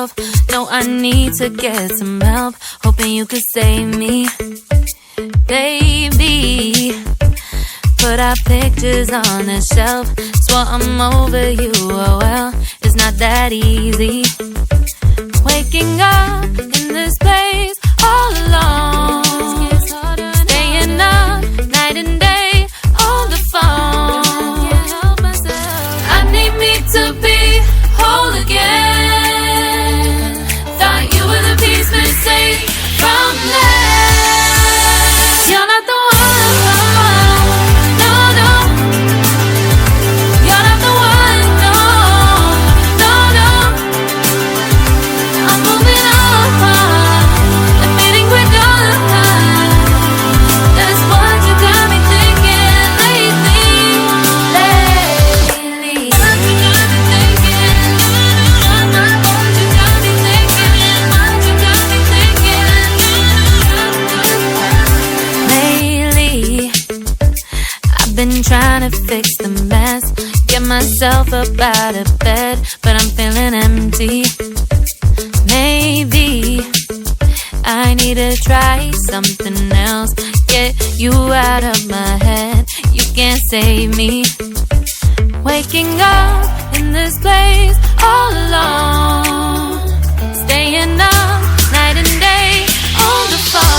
myself. No, I need to get some help. Hoping you could save me, baby. Put our pictures on the shelf. Swore I'm over you, oh well, it's not that easy. Waking up in this place all alone, staying up night and day on the phone. I need me to be whole again. Thought you were the piece missing from that. You're not the one, no, no. You're not the one, no, no, no. I'm moving on, admitting we're done. That's what you got me thinking lately. What you got me thinking? What you got me thinking? What you got me thinking? Lately, I've been trying to fix the mess, get myself up out of bed, but I'm feeling empty. Maybe I need to try something else. Get you out of my head, you can't save me. Waking up in this place all alone, staying up night and day on the phone.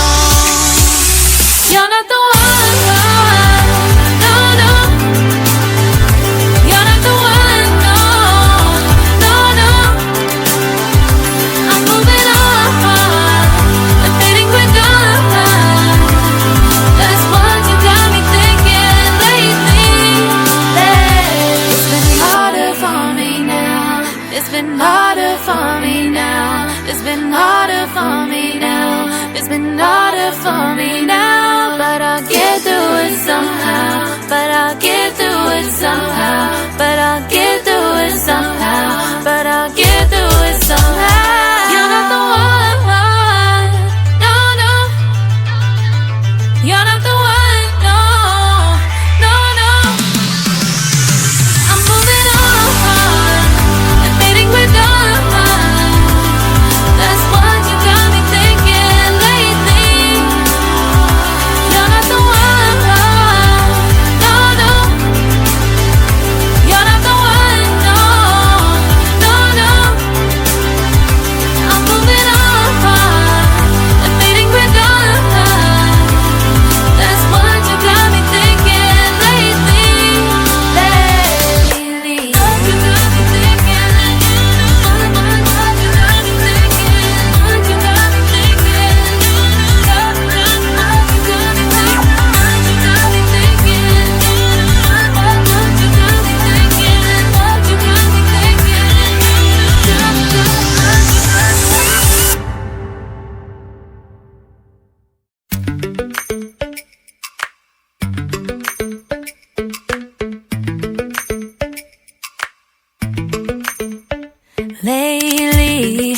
You're not the one, no, no. You're not the one, no, no, no. I'm moving on, admitting we're done. That's what you got me thinking lately. It's been harder for me now. It's been harder for me now. It's been harder for me now. It's been harder for me now. But I'll get through it somehow. But I'll get through it somehow. But I'll get through it somehow. But I'll get through it somehow. You're not the one, no, no. You're not the one, no, no, no. I'm moving on, admitting we're done. That's what you got me thinking lately. You're not the one, no, no. You're not the one, no, no, no. I'm moving on, admitting we're done. That's what you got me thinking lately. What you got me thinking? What you got me thinking? What you got me thinking? What you got me thinking? What you got me thinking? What you got me thinking? What you got me Lately,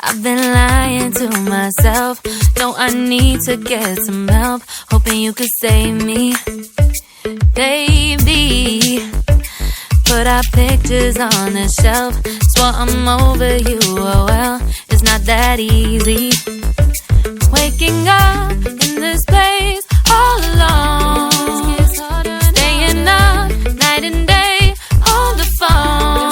I've been lying to myself. No, I need to get some help. Hoping you could save me, baby. Put our pictures on the shelf. Swore I'm over you, oh well, it's not that easy. Waking up in this place all alone, staying up night and day on the phone.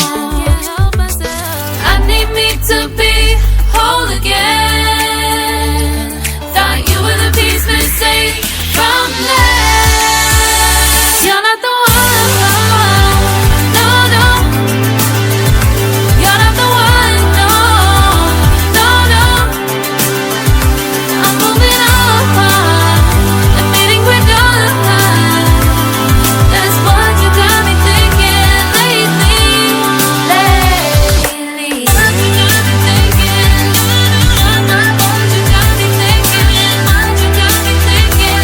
I need me to be whole again. Thought you were the piece missing from that. You're not the one, no, no. You're not the one, no, no, no. I'm moving on, admitting we're done. That's what you got me thinking lately. What you got me thinking? What you got me thinking? What you got me thinking?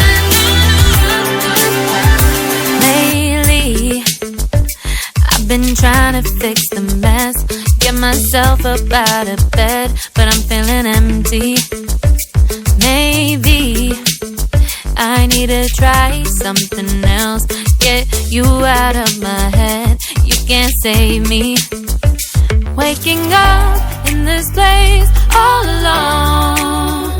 Lately, I've been trying to fix the mess, get myself up out of bed, but I'm feeling empty. Maybe I need to try something else. Get you out of my head, you can't save me. Waking up in this place all alone.